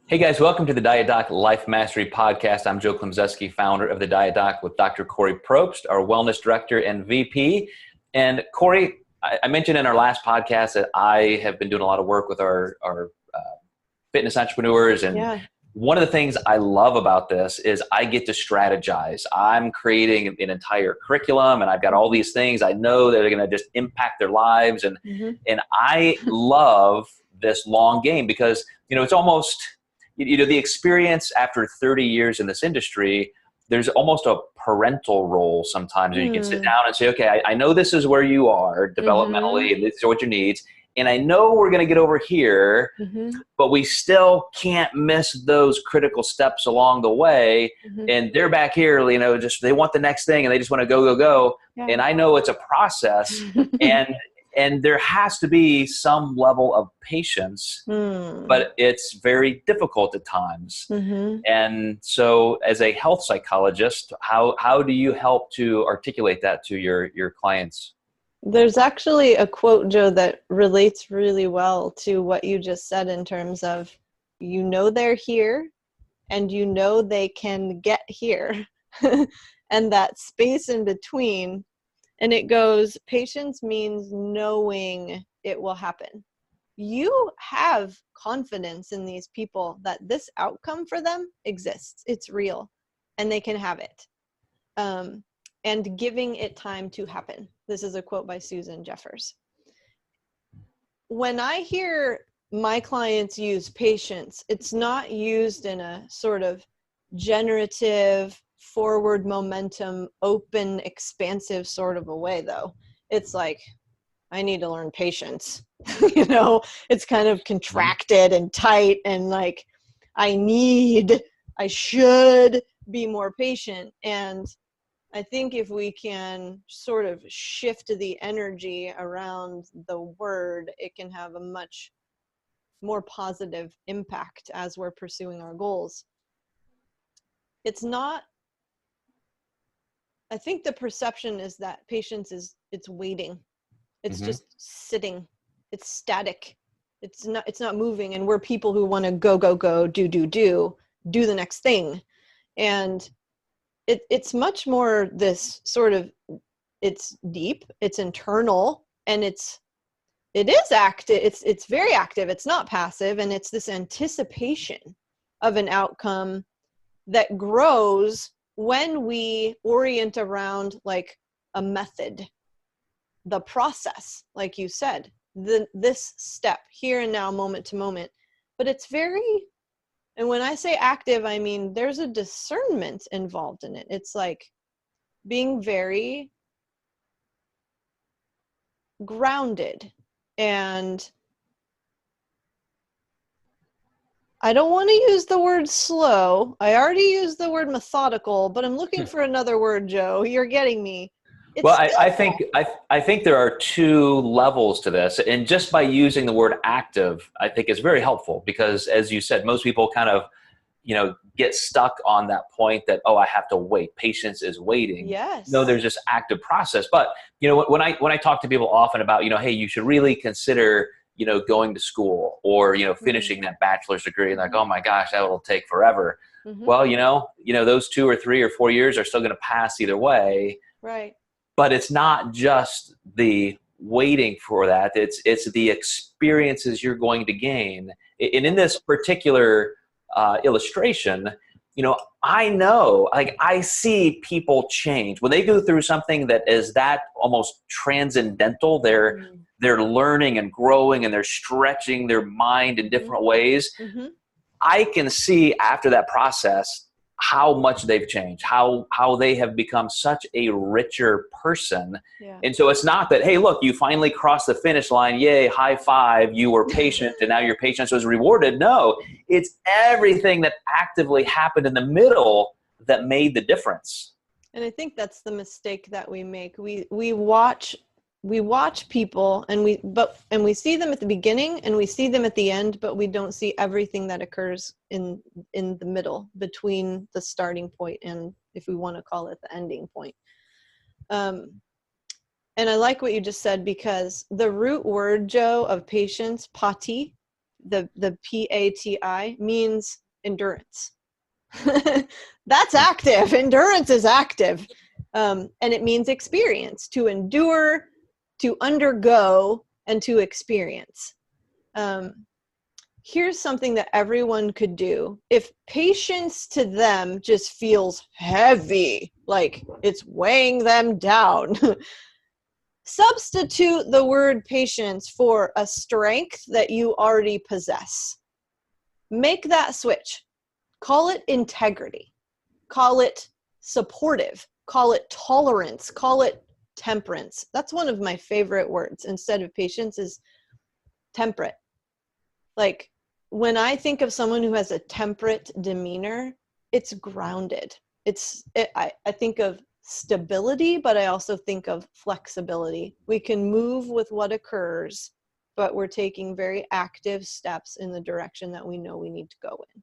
Hey guys, welcome to the Diet Doc Life Mastery Podcast. I'm Joe Klemczewski, founder of the Diet Doc with Dr. Kori Propst, our wellness director and VP. And Kori, I mentioned in our last podcast that I have been doing a lot of work with our fitness entrepreneurs. And Yeah. one of the things I love about this is I get to strategize. I'm creating an entire curriculum and I've got all these things I know that are going to just impact their lives. And I love this long game because, it's almost, the experience after 30 years in this industry, there's almost a parental role sometimes. You can sit down and say, okay, I know this is where you are developmentally and these are what your needs. And I know we're going to get over here, but we still can't miss those critical steps along the way. And they're back here, just they want the next thing and they just want to go. Yeah. And I know it's a process and there has to be some level of patience, but it's very difficult at times. And so as a health psychologist, how do you help to articulate that to your clients? There's actually a quote, Joe, that relates really well to what you just said in terms of, they're here and they can get here and that space in between. And it goes, patience means knowing it will happen. You have confidence in these people that this outcome for them exists. It's real and they can have it. And giving it time to happen. This is a quote by Susan Jeffers. When I hear my clients use patience, it's not used in a sort of generative, forward momentum, open, expansive sort of a way, though. It's like, I need to learn patience. It's kind of contracted and tight and like, I should be more patient. And I think if we can sort of shift the energy around the word, it can have a much more positive impact as we're pursuing our goals. I think the perception is that patience it's waiting. It's just sitting. It's static. It's not moving. And we're people who want to go, do the next thing. And it's much more this sort of, it's deep, it's internal, and it is active. It's very active. It's not passive. And it's this anticipation of an outcome that grows when we orient around like a method, the process, like you said, this step here and now, moment to moment. But it's and when I say active, I mean, there's a discernment involved in it. It's like being very grounded. And I don't want to use the word slow. I already used the word methodical, but I'm looking for another word, Joe. You're getting me. I think there are two levels to this, and just by using the word active, I think is very helpful because, as you said, most people kind of, get stuck on that point that I have to wait. Patience is waiting. Yes. No, there's this active process. But when I talk to people often about hey, you should really consider going to school or finishing that bachelor's degree, and like, oh my gosh, that will take forever. Well, those 2 or 3 or 4 years are still going to pass either way. Right. But it's not just the waiting for that. It's the experiences you're going to gain. And in this particular illustration, I know, like, I see people change when they go through something that is that almost transcendental. They're learning and growing and they're stretching their mind in different ways. I can see after that process how much they've changed, how they have become such a richer person. Yeah. And so it's not that, hey, look, you finally crossed the finish line. Yay, high five. You were patient and now your patience was rewarded. No, it's everything that actively happened in the middle that made the difference. And I think that's the mistake that we make. We watch people and we see them at the beginning and we see them at the end, but we don't see everything that occurs in the middle between the starting point and, if we want to call it, the ending point. And I like what you just said, because the root word, Joe, of patience, pati, the PATI means endurance. That's active. Endurance is active. And it means experience, to endure, to undergo, and to experience. Here's something that everyone could do. If patience to them just feels heavy, like it's weighing them down, substitute the word patience for a strength that you already possess. Make that switch. Call it integrity. Call it supportive. Call it tolerance. Call it temperance. That's one of my favorite words. Instead of patience is temperate. Like, when I think of someone who has a temperate demeanor, it's grounded. I think of stability, but I also think of flexibility. We can move with what occurs, but we're taking very active steps in the direction that we know we need to go in.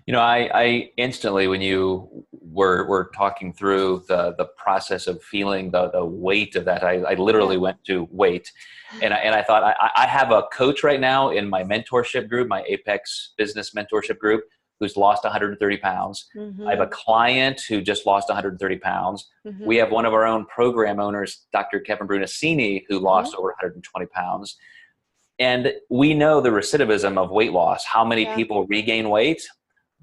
You know, I instantly, when you were talking through the process of feeling the weight of that, I literally went to weight. And I thought, I have a coach right now in my mentorship group, my Apex Business Mentorship Group, who's lost 130 pounds. Mm-hmm. I have a client who just lost 130 pounds. Mm-hmm. We have one of our own program owners, Dr. Kevin Brunacini, who lost over 120 pounds. And we know the recidivism of weight loss, how many people regain weight.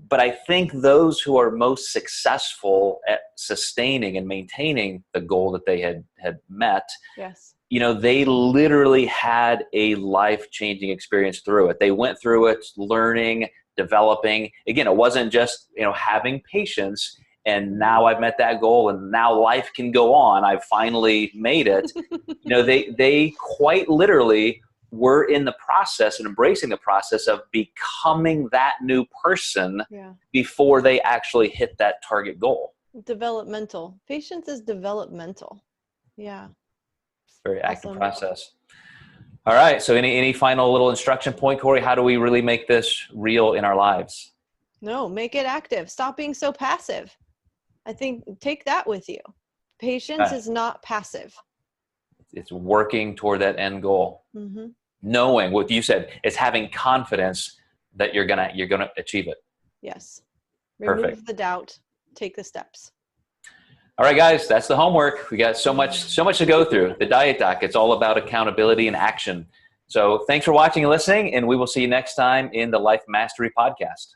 But I think those who are most successful at sustaining and maintaining the goal that they had met, you know, they literally had a life-changing experience through it. They went through it, learning, developing. Again, it wasn't just, you know, having patience and now I've met that goal and now life can go on. I've finally made it. You know, they quite literally were in the process and embracing the process of becoming that new person before they actually hit that target goal. Developmental. Patience is developmental. Yeah. Very active process. All right. So any final little instruction point, Kori? How do we really make this real in our lives? No, make it active. Stop being so passive. I think take that with you. Patience is not passive. It's working toward that end goal. Mm-hmm. Knowing what you said, it's having confidence that you're gonna achieve it. Yes. Perfect. Remove the doubt. Take the steps. All right, guys, that's the homework. We got so much to go through. The Diet Doc, it's all about accountability and action. So thanks for watching and listening, and we will see you next time in the Life Mastery Podcast.